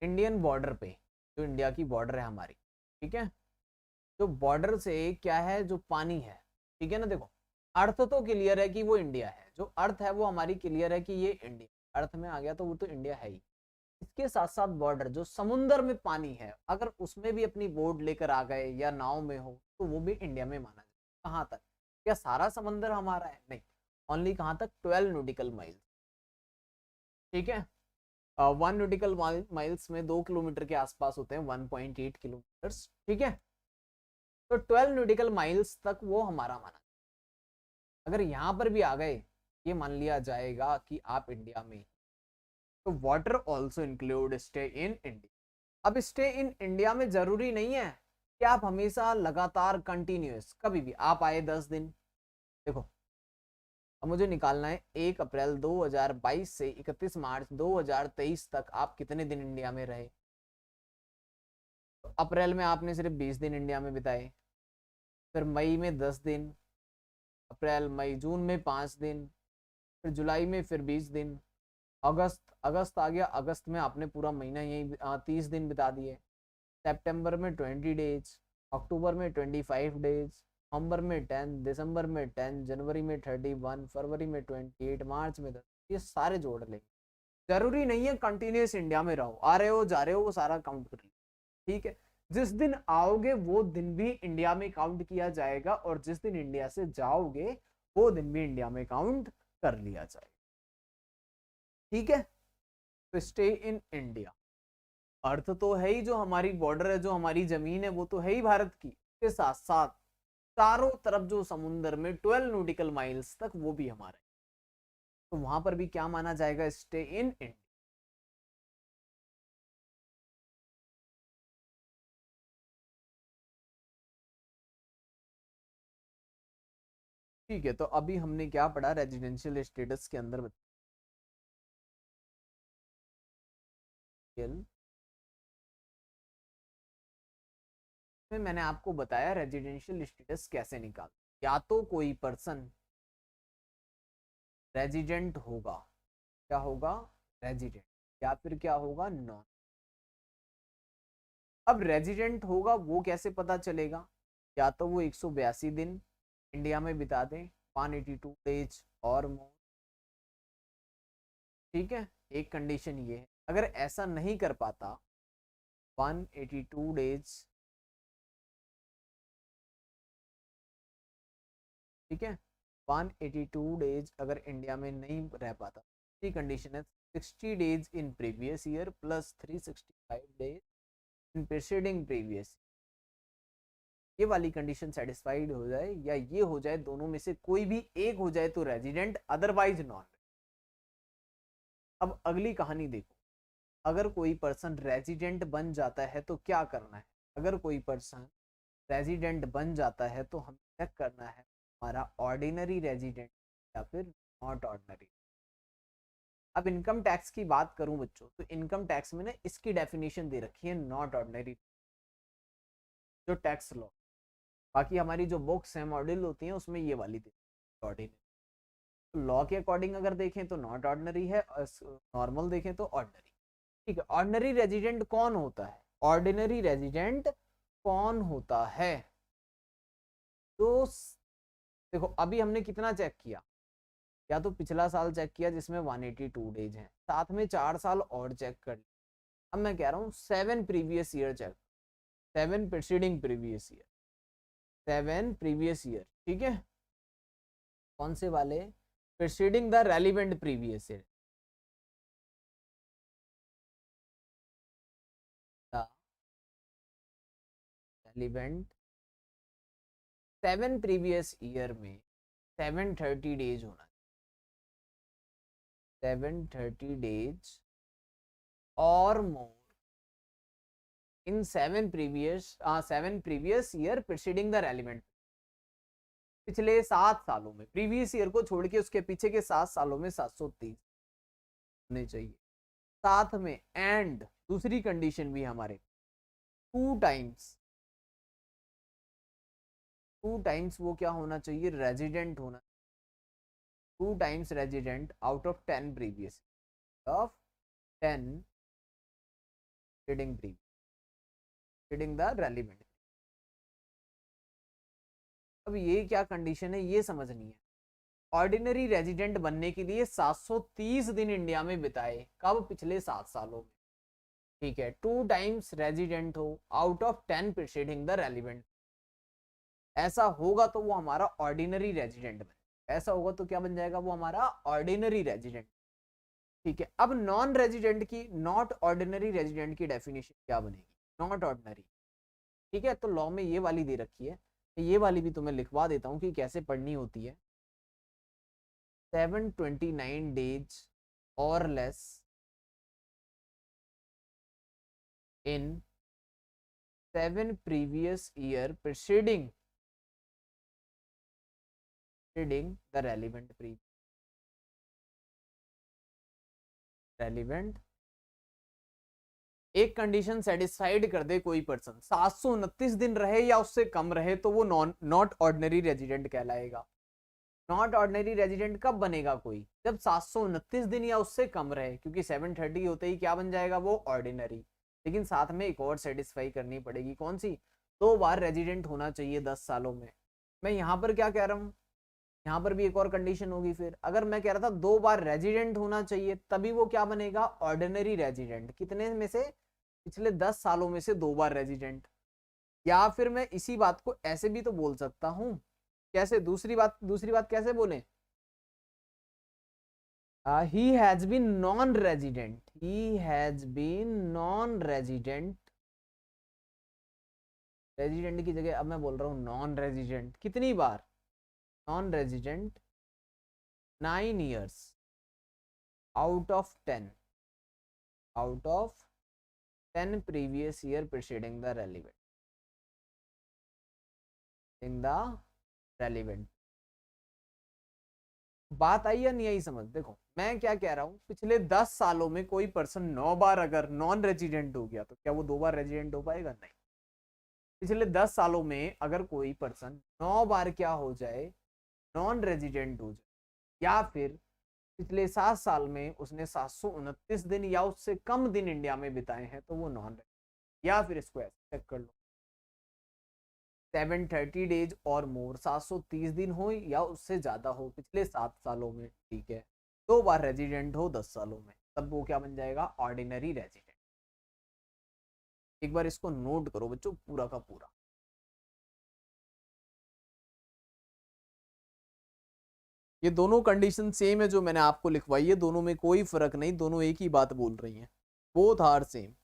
इंडियन बॉर्डर पे, जो इंडिया की बॉर्डर है हमारी, ठीक है, जो बॉर्डर से क्या है, जो पानी है, ठीक है ना, देखो अर्थ तो क्लियर है कि वो इंडिया है, जो अर्थ है वो हमारी क्लियर है कि ये इंडिया अर्थ में आ गया तो वो तो इंडिया है ही। इसके साथ साथ बॉर्डर जो समुन्द्र में पानी है, अगर उसमें भी अपनी बोट लेकर आ गए या नाव में हो तो वो भी इंडिया में माना जाए। कहाँ तक? क्या सारा समंदर हमारा है? नहीं, ओनली कहाँ तक, 12 नॉटिकल माइल्स। ठीक है, 1 नॉटिकल माइल्स में 2 किलोमीटर के आसपास होते हैं, 1.8 किलोमीटर। ठीक है, तो 12 नॉटिकल माइल्स तक वो हमारा माना। अगर यहाँ पर भी आ गए, ये मान लिया जाएगा कि आप इंडिया में, तो water also include stay in India. अब स्टे इन इंडिया में जरूरी नहीं है कि आप हमेशा लगातार कंटिन्यूस, कभी भी आप आए 10 दिन। देखो अब मुझे निकालना है 1 अप्रैल 2022 से 31 मार्च 2023 तक आप कितने दिन इंडिया में रहे। तो अप्रैल में आपने सिर्फ 20 दिन इंडिया में बिताए, फिर मई में 10 दिन, अप्रैल मई जून में 5 दिन, फिर जुलाई में फिर 20 दिन, अगस्त आ गया, अगस्त में आपने पूरा महीना यही 30 दिन बिता दिए, सितंबर में 20 डेज, अक्टूबर में 25 डेज, नवंबर में 10, दिसंबर में 10, जनवरी में 31, फरवरी में 28, मार्च में 10। ये सारे जोड़ लेंगे। जरूरी नहीं है कंटिन्यूस इंडिया में रहो, आ रहे हो जा रहे हो वो सारा काउंट कर लो। ठीक है, जिस दिन आओगे वो दिन भी इंडिया में काउंट किया जाएगा और जिस दिन इंडिया से जाओगे वो दिन भी इंडिया में काउंट कर लिया जाएगा। ठीक है, तो स्टे इन इंडिया अर्थ तो है ही, जो हमारी बॉर्डर है, जो हमारी जमीन है वो तो है ही भारत की, के साथ साथ चारों तरफ जो समुंदर में 12 नॉटिकल माइल्स तक वो भी हमारा है। तो वहां पर भी क्या माना जाएगा, स्टे इन इंडिया। ठीक है, तो अभी हमने क्या पढ़ा रेजिडेंशियल स्टेटस के अंदर, में मैंने आपको बताया रेजिडेंशियल स्टेटस कैसे निकाल। या तो कोई पर्सन रेजिडेंट होगा, क्या होगा, रेजिडेंट, या फिर क्या होगा, नॉन। अब रेजिडेंट होगा वो कैसे पता चलेगा, या तो वो 182 दिन इंडिया में बिता दें, 182 डेज और मोर। ठीक है, एक कंडीशन ये है, अगर ऐसा नहीं कर पाता 182 डेज, ठीक है, 182 डेज अगर इंडिया में नहीं रह पाता, की कंडीशन है 60 days in previous year plus 365 days in preceding previous. ये वाली कंडीशन सेटिस्फाइड हो जाए या ये हो जाए, दोनों में से कोई भी एक हो जाए तो रेजिडेंट, अदरवाइज नॉन। अब अगली कहानी देखो, अगर कोई पर्सन रेजिडेंट बन जाता है तो क्या करना है। अगर कोई पर्सन रेजिडेंट बन जाता है तो हमें चेक करना है हमारा ऑर्डिनरी रेजिडेंट या फिर नॉट ऑर्डिनरी। अब इनकम टैक्स की बात करूं बच्चों, तो इनकम टैक्स में ना इसकी डेफिनेशन दे रखी है नॉट ऑर्डिनरी, जो टैक्स लॉ। बाकी हमारी जो बुक्स हैं मॉडल होती हैं उसमें ये वाली दे ऑर्डिनरी। लॉ के अकॉर्डिंग अगर देखें तो नॉट ऑर्डिनरी है, नॉर्मल देखें तो ऑर्डिनरी। ठीक है, ऑर्डिनरी रेजिडेंट कौन होता है, ऑर्डिनरी रेजिडेंट कौन होता है, तो देखो अभी हमने कितना चेक किया, या तो पिछला साल चेक किया जिसमें 182 डेज हैं, साथ में 4 साल और चेक कर लिया। अब मैं कह रहा हूँ 7 previous year check, 7 preceding previous year, 7 previous year. ठीक है, कौन से वाले, preceding the relevant previous year, the relevant 7 previous year में 730 डेज होना, 730 days or more in 7 previous year preceding the relevant, पिछले 7 सालों में, प्रीवियस ईयर को छोड़ के उसके पीछे के 7 सालों में 730 होने चाहिए। साथ में एंड दूसरी कंडीशन भी हमारे 2 टाइम्स वो क्या होना चाहिए, रेजिडेंट होना, 2 times resident out of 10 previous of 10 preceding the relevant. अब ये क्या कंडीशन है ये समझनी है। ऑर्डिनरी रेजिडेंट बनने के लिए 730 दिन इंडिया में बिताए, कब, पिछले 7 सालों में, ठीक है। 2 times रेजिडेंट हो out of 10 preceding the relevant, ऐसा होगा तो वो हमारा ऑर्डिनरी रेजिडेंट बने, ऐसा होगा तो क्या बन जाएगा, वो हमारा ऑर्डिनरी रेजिडेंट, ठीक है। अब नॉन रेजिडेंट की, नॉट ऑर्डिनरी रेजिडेंट की डेफिनेशन क्या बनेगी, नॉट ऑर्डिनरी, ठीक है। तो लॉ में ये वाली दे रखी है, ये वाली भी तुम्हें लिखवा देता हूँ कि कैसे पढ़नी होती है। 729 days or less in 7 previous year preceding the relevant एक कंडीशन सेटिस्फाइड कर दे कोई पर्सन, 729 दिन रहे या उससे कम रहे तो वो नॉट ऑर्डिनरी रेजिडेंट कहलाएगा। नॉट ऑर्डिनरी रेजिडेंट कब बनेगा कोई, जब 729 दिन या उससे कम रहे, क्योंकि 730 होते ही क्या बन जाएगा, वो ऑर्डिनरी। लेकिन साथ में एक और सेटिस्फाई करनी पड़ेगी, कौन सी, 2 बार रेजिडेंट होना चाहिए 10 सालों में। मैं यहाँ पर क्या कह रहा हूँ, यहाँ पर भी एक और कंडीशन होगी। फिर अगर मैं कह रहा था 2 बार रेजिडेंट होना चाहिए, तभी वो क्या बनेगा, ऑर्डिनरी रेजिडेंट। कितने में से, पिछले 10 सालों में से 2 बार रेजिडेंट। या फिर मैं इसी बात को ऐसे भी तो बोल सकता हूँ, कैसे, दूसरी बात कैसे बोले, he has been non-resident, resident की जगह अब मैं बोल रहा हूँ नॉन रेजिडेंट। कितनी बार, non resident 9 years out of 10 previous year preceding the relevant। बात आई या नहीं आई समझ। देखो मैं क्या कह रहा हूँ, पिछले 10 सालों में कोई पर्सन 9 बार अगर नॉन रेजिडेंट हो गया तो क्या वो 2 बार रेजिडेंट हो पाएगा, नहीं। पिछले 10 सालों में अगर कोई पर्सन 9 बार क्या हो जाए, नॉन रेजिडेंट हो जाए, या फिर पिछले 7 साल में उसने 729 दिन या उससे कम दिन इंडिया में बिताए हैं तो वो नॉन रेजिडेंट। या फिर इसको ऐसे चेक कर लो, 730 डेज और मोर, 730 दिन हो या उससे ज्यादा हो पिछले 7 सालों में, ठीक है। 2 बार रेजिडेंट हो 10 सालों में, तब वो क्या बन जाएगा, ऑर्डिनरी रेजिडेंट। एक बार इसको नोट करो बच्चों पूरा का पूरा। ये दोनों कंडीशन सेम है जो मैंने आपको लिखवाई है, दोनों में कोई फर्क नहीं, दोनों एक ही बात बोल रही हैं, बोथ आर सेम।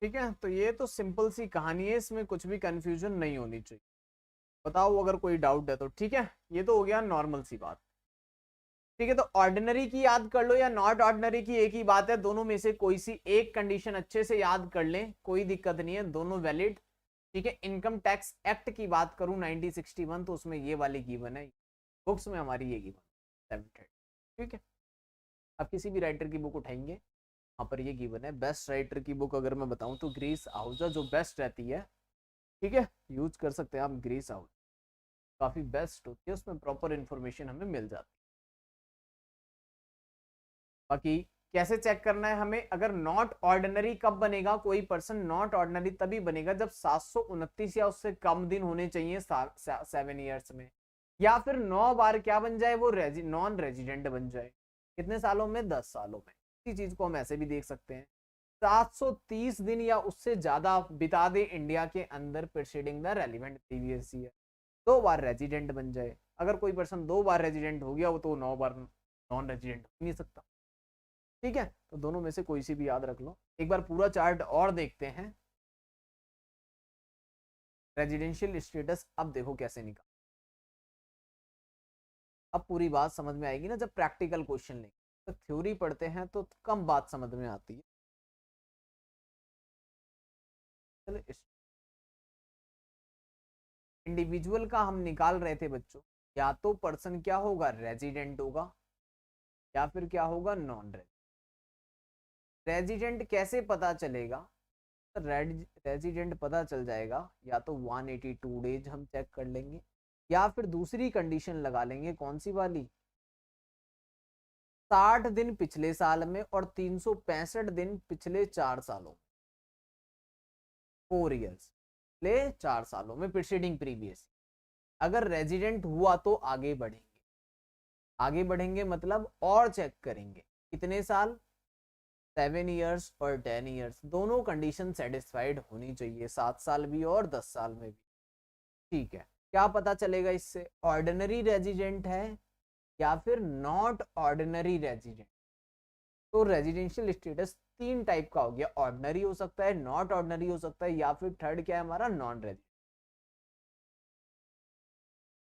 ठीक है, तो ये तो सिंपल सी कहानी है, इसमें कुछ भी कंफ्यूजन नहीं होनी चाहिए। बताओ अगर कोई डाउट है तो। ठीक है, ये तो हो गया नॉर्मल सी बात। ठीक है, तो ऑर्डिनरी की याद कर लो या नॉट ऑर्डिनरी की, एक ही बात है, दोनों में से कोई सी एक कंडीशन अच्छे से याद कर लें, कोई दिक्कत नहीं है, दोनों वैलिड। ठीक है, इनकम टैक्स एक्ट की बात करूं 1961, तो उसमें ये वाली गिवन है, बुक्स में हमारी ये गिवन 730। ठीक है, आप किसी भी राइटर की बुक उठाएंगे, वहाँ पर ये गिवन है। बेस्ट राइटर की बुक अगर मैं बताऊं तो ग्रीस हाउस जो बेस्ट रहती है। ठीक है, यूज कर सकते हैं आप ग्रीस हाउस, काफी बेस्ट होती है, उसमें प्रॉपर इन्फॉर्मेशन हमें मिल जाती है। बाकी कैसे चेक करना है हमें, अगर नॉट ऑर्डिनरी कब बनेगा, कोई पर्सन नॉट ऑर्डिनरी तभी बनेगा जब 729 या उससे कम दिन होने चाहिए 7 ईयर्स में, या फिर 9 बार क्या बन जाए वो नॉन रेजिडेंट बन जाए। कितने सालों में? 10 सालों में। इसी चीज को हम ऐसे भी देख सकते हैं, 730 दिन या उससे ज्यादा बिता दे इंडिया के अंदर preceding the relevant previous year, 2 bar resident बन जाए। अगर कोई पर्सन 2 बार रेजिडेंट हो गया, वो तो 9 बार नॉन रेजिडेंट हो नहीं सकता। ठीक है, तो दोनों में से कोई सी भी याद रख लो। एक बार पूरा चार्ट और देखते हैं, रेजिडेंशियल स्टेटस। अब देखो कैसे निकाल, अब पूरी बात समझ में आएगी ना जब प्रैक्टिकल क्वेश्चन लेंगे। तो थ्योरी पढ़ते हैं तो कम बात समझ में आती है। चलो, इंडिविजुअल का हम निकाल रहे थे बच्चों, या तो पर्सन क्या होगा, रेजिडेंट होगा, या फिर क्या होगा, नॉन रेजिडेंट। रेजिडेंट कैसे पता चलेगा? रेजिडेंट पता चल जाएगा या तो 182 डेज हम चेक कर लेंगे, या फिर दूसरी कंडीशन लगा लेंगे, कौन सी वाली, 60 दिन पिछले साल में और 365 दिन पिछले 4 सालों, 4 ईयर्स, ले 4 सालों में प्रीसीडिंग प्रीवियस। अगर रेजिडेंट हुआ तो आगे बढ़ेंगे, आगे बढ़ेंगे मतलब और चेक करेंगे, कितने साल, 7 ईयर्स और 10 ईयर्स, दोनों कंडीशन सेटिस्फाइड होनी चाहिए, 7 साल भी और 10 साल में भी। ठीक है, क्या पता चलेगा इससे, ऑर्डिनरी रेजिडेंट है या फिर नॉट ऑर्डिनरी रेजिडेंट। तो रेजिडेंशियल स्टेटस 3 टाइप का हो गया, ऑर्डिनरी हो सकता है, नॉट ऑर्डिनरी हो सकता है, या फिर थर्ड क्या है हमारा, नॉन रेजिडेंट।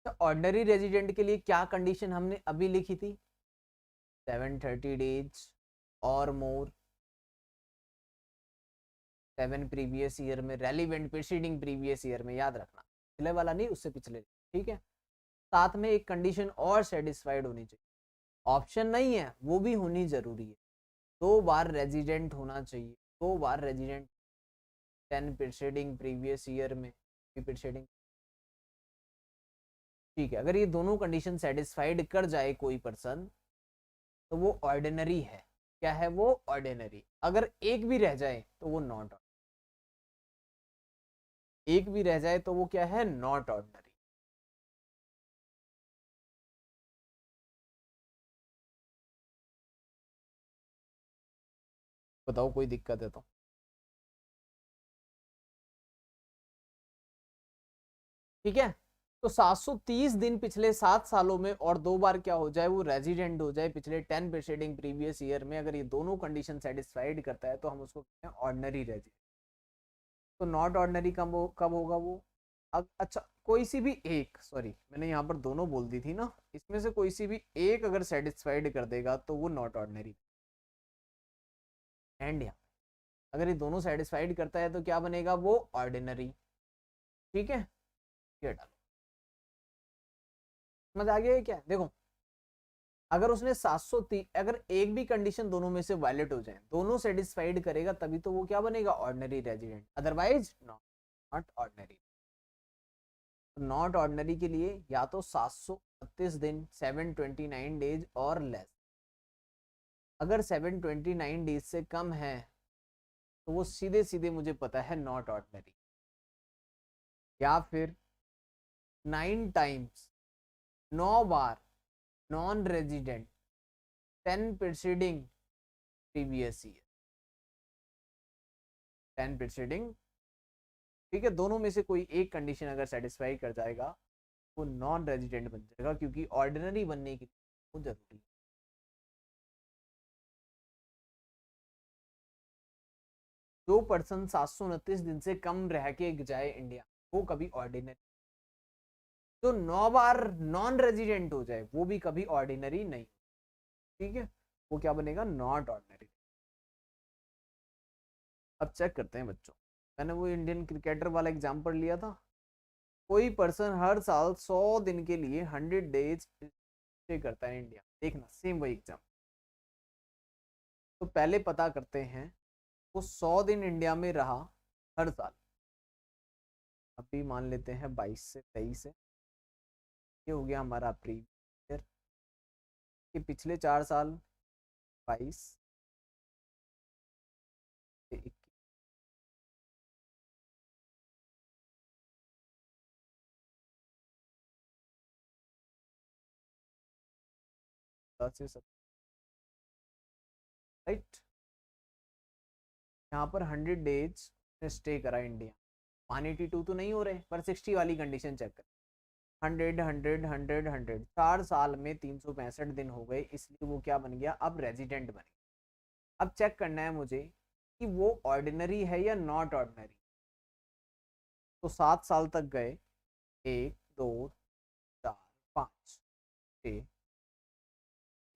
तो ऑर्डिनरी रेजिडेंट के लिए क्या कंडीशन हमने अभी लिखी थी, 730 डेज और मोर, 7 प्रीवियस ईयर में, रेलिवेंट प्रीसीडिंग प्रीवियस ईयर में, याद रखना पिछले वाला नहीं, उससे पिछले। ठीक है, साथ में एक कंडीशन और सेटिस्फाइड होनी चाहिए, ऑप्शन नहीं है, वो भी होनी जरूरी है, 2 बार रेजिडेंट होना चाहिए, 2 बार रेजिडेंट 10 प्रीसीडिंग प्रीवियस ईयर में प्रीसीडिंग। ठीक है, अगर ये दोनों कंडीशन सेटिस्फाइड कर जाए कोई पर्सन, तो वो ऑर्डिनरी है। क्या है वो, ऑर्डिनरी। अगर एक भी रह जाए तो वो नॉट, एक भी रह जाए तो वो क्या है, नॉट ऑर्डिनरी। बताओ कोई दिक्कत है तो। ठीक है, तो 730 दिन पिछले 7 सालों में और 2 बार क्या हो जाए, वो रेजिडेंट हो जाए पिछले 10 प्रीसीडिंग प्रीवियस ईयर में, अगर ये दोनों कंडीशन सेटिस्फाइड करता है तो हम उसको कहते हैं ऑर्डिनरी रेजिडेंट। तो नॉट ऑर्डिनरी कब होगा वो, अब अच्छा कोई सी भी एक, सॉरी मैंने यहाँ पर दोनों बोल दी थी ना, इसमें से कोई सी भी एक अगर सेटिस्फाइड कर देगा तो वो नॉट ऑर्डिनरी। एंड यहाँ अगर ये दोनों सेटिस्फाइड करता है तो क्या बनेगा, वो ऑर्डिनरी। ठीक है, ये डालो, समझ आ गया है क्या, देखो अगर उसने 730, अगर एक भी कंडीशन दोनों में से वायलेट हो जाए, दोनों सेटिस्फाइड करेगा तभी तो वो क्या बनेगा, ordinary resident, otherwise not ordinary. Not ordinary के लिए या तो 732 दिन 729 डेज और लेस, अगर 729 डेज से कम है तो वो सीधे सीधे मुझे पता है नॉट ऑर्डिनरी, या फिर 9 टाइम्स, 9 बार non resident 10 preceding previous year, 10 preceding. ठीक है, दोनों में से कोई एक कंडीशन अगर सेटिस्फाई कर जाएगा वो नॉन रेजिडेंट बन जाएगा, क्योंकि ऑर्डिनरी बनने की वो जरूरी है। जो पर्सन 729 दिन से कम रह के जाए इंडिया, वो कभी ऑर्डिनरी, जो 9 बार नॉन रेजिडेंट हो जाए वो भी कभी ऑर्डिनरी नहीं, ठीक है, वो क्या बनेगा, नॉट ऑर्डिनरी। अब चेक करते हैं बच्चों, मैंने वो इंडियन क्रिकेटर वाला एग्जाम्पल लिया था, कोई पर्सन हर साल 100 दिन के लिए 100 डेज स्टे करता है इंडिया, देखना सेम वही एग्जाम। तो पहले पता करते हैं वो 100 दिन इंडिया में रहा हर साल, अभी मान लेते हैं 22 से 23 है, ये हो गया हमारा प्रीवियस ईयर, कि पिछले 4 साल 22 से 21, से 7, राइट, यहाँ पर 100 डेज स्टे करा इंडिया, 182 तो नहीं हो रहे पर 60 वाली कंडीशन चेक कर, 100 100 100 100 4 साल में 365 दिन हो गए, इसलिए वो क्या बन गया, अब रेजिडेंट बन गया। अब चेक करना है मुझे कि वो ऑर्डिनरी है या नॉट ऑर्डिनरी। तो 7 साल तक गए, 1 2 4 5 6,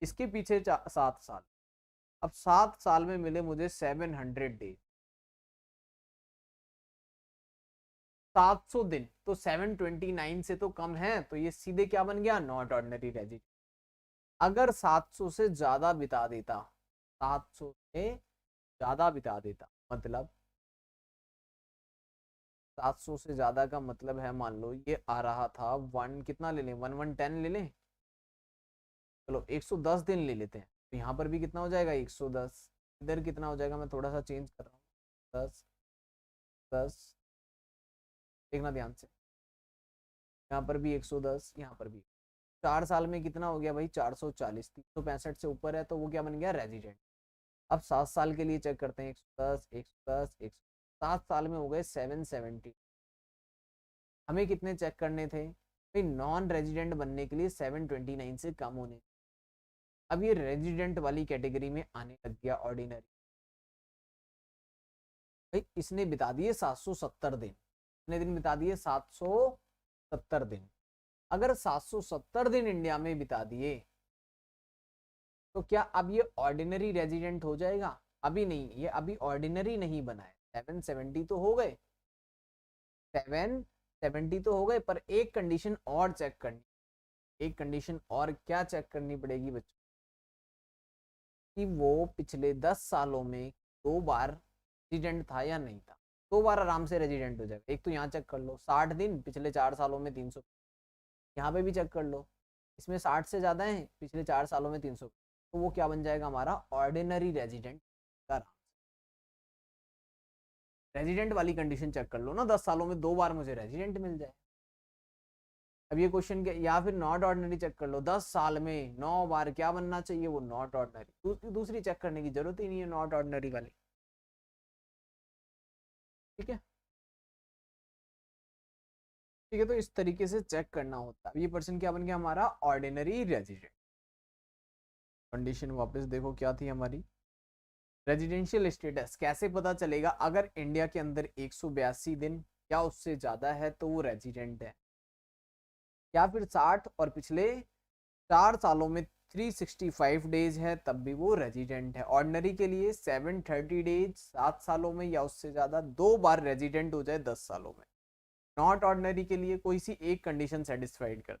इसके पीछे 7 साल, अब 7 साल में मिले मुझे 700 डेज, 700 दिन, तो 729 से तो कम है, तो ये सीधे क्या बन गया, नॉट ऑर्डिनरी रेजिडेंट। अगर 700 से ज्यादा बिता देता, 700 से ज्यादा बिता देता, मतलब 700 से ज्यादा का मतलब है, मान लो ये आ रहा था 1, कितना ले लें, 1110 ले लें, चलो 110 दिन ले लेते हैं, तो यहाँ पर भी कितना हो जाएगा 110, इधर कितना हो जाएगा, मैं थोड़ा सा चेंज कर रहा हूँ, 10 10, देखना ध्यान से, यहाँ पर भी 110, यहाँ पर भी, 4 साल में कितना हो गया भाई, 440, 365 से ऊपर है तो वो क्या बन गया, रेजिडेंट। अब 7 साल के लिए चेक करते हैं, 110 110 7 साल में हो गए 770। हमें कितने चेक करने थे भाई, नॉन रेजिडेंट बनने के लिए 729 से कम होने। अब ये रेजिडेंट वाली कैटेगरी में आने लग गया ऑर्डिनरी, भाई इसने बिता दिए 770 दिन, कितने दिन बिता दिए, 770 दिन। अगर 770 दिन इंडिया में बिता दिए तो क्या अब ये ऑर्डिनरी रेजिडेंट हो जाएगा, अभी नहीं, ये अभी ऑर्डिनरी नहीं बना है, 770 तो हो गए, 770 तो हो गए, पर एक कंडीशन और चेक करनी, एक कंडीशन और क्या चेक करनी पड़ेगी बच्चों, कि वो पिछले 10 सालों में 2 बार रेजिडेंट था या नहीं था। 2 बार आराम से रेजिडेंट हो जाएगा, एक तो यहाँ चेक कर लो 60 दिन पिछले 4 सालों में 300, यहाँ पे भी चेक कर लो, इसमें 60 से ज्यादा है, पिछले 4 सालों में 300, तो वो क्या बन जाएगा हमारा, ऑर्डिनरी रेजिडेंट का। रेजिडेंट वाली कंडीशन चेक कर लो ना, 10 सालों में 2 बार मुझे रेजिडेंट मिल जाए। अब ये क्वेश्चन क्या, या फिर नॉट ऑर्डिनरी चेक कर लो, 10 साल में 9 बार क्या बनना चाहिए, वो नॉट ऑर्डिनरी, दूसरी चेक करने की जरूरत ही नहीं है नॉट ऑर्डिनरी वाली, ठीक है, ठीक है। तो इस तरीके से चेक करना होता है। ये पर्सन क्या बन गया हमारा, ऑर्डिनरी रेजिडेंट। कंडीशन वापस देखो क्या थी हमारी, रेजिडेंशियल स्टेटस कैसे पता चलेगा, अगर इंडिया के अंदर 182 दिन या उससे ज्यादा है तो वो रेजिडेंट है, या फिर 60 और पिछले 4 सालों में 365 डेज है तब भी वो रेजिडेंट है। ऑर्डिनरी के लिए 730 डेज 7 सालों में या उससे ज्यादा 2 बार रेजिडेंट हो जाए 10 सालों में। नॉट ऑर्डिनरी के लिए कोई सी एक कंडीशन सेटिस्फाइड कर,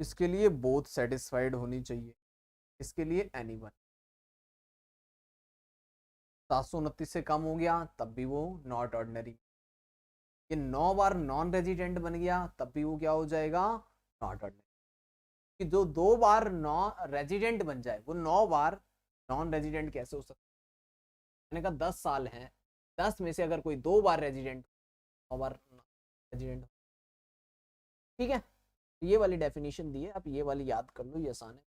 इसके लिए बोथ सेटिस्फाइड होनी चाहिए, इसके लिए एनी वन। 729 से कम हो गया तब भी वो नॉट ऑर्डिनरी, ये 9 बार नॉन रेजिडेंट बन गया तब भी वो क्या हो जाएगा, नॉट ऑर्डिनरी। कि जो 2 बार नॉन रेजिडेंट बन जाए वो 9 बार नॉन रेजिडेंट कैसे हो सकता है, मैंने कहा 10 साल हैं, 10 में से अगर कोई 2 बार रेजिडेंट, 9 बार रेजिडेंट, ठीक है। ये वाली डेफिनेशन दी है, आप ये वाली याद कर लो, ये आसान है।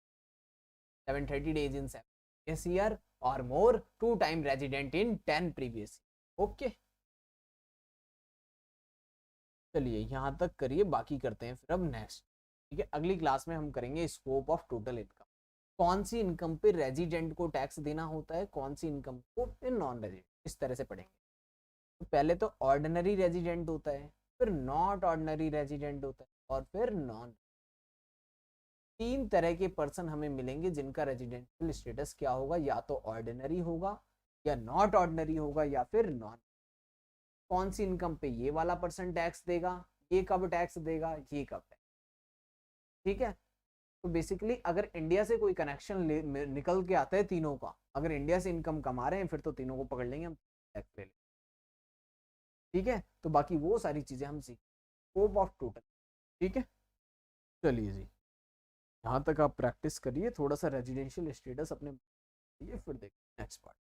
730 days in 7 year or more, 2 time resident in 10 previous, okay. चलिए यहाँ तक करिए, बाकी करते हैं फिर अब नेक्स्ट, ठीक है। अगली क्लास में हम करेंगे स्कोप ऑफ टोटल इनकम। कौन सी इनकम पे रेजिडेंट को टैक्स देना होता है, कौन सी इनकम को नॉन रेजिडेंट, इस तरह से पढ़ेंगे। तो पहले तो ऑर्डिनरी रेजिडेंट होता है, फिर नॉट ऑर्डिनरी रेजिडेंट होता है, और फिर नॉन। तीन तरह के पर्सन हमें मिलेंगे जिनका रेजिडेंशियल स्टेटस क्या होगा, या तो ऑर्डिनरी होगा, या नॉट ऑर्डिनरी होगा, या फिर नॉन। कौन सी इनकम पे ये वाला पर्सन टैक्स देगा, ये कब टैक्स देगा, ये कब टैक्स। ठीक है, तो बेसिकली अगर इंडिया से कोई कनेक्शन निकल के आता है तीनों का, अगर इंडिया से इनकम कमा रहे हैं फिर तो तीनों को पकड़ लेंगे हम, टैक्स ले लेंगे। ठीक है, तो बाकी वो सारी चीजें हम सीख, स्कोप ऑफ टोटल। ठीक है, चलिए जी, यहाँ तक आप प्रैक्टिस करिए थोड़ा सा रेजिडेंशियल स्टेटस अपने, फिर देखिए नेक्स्ट पार्ट।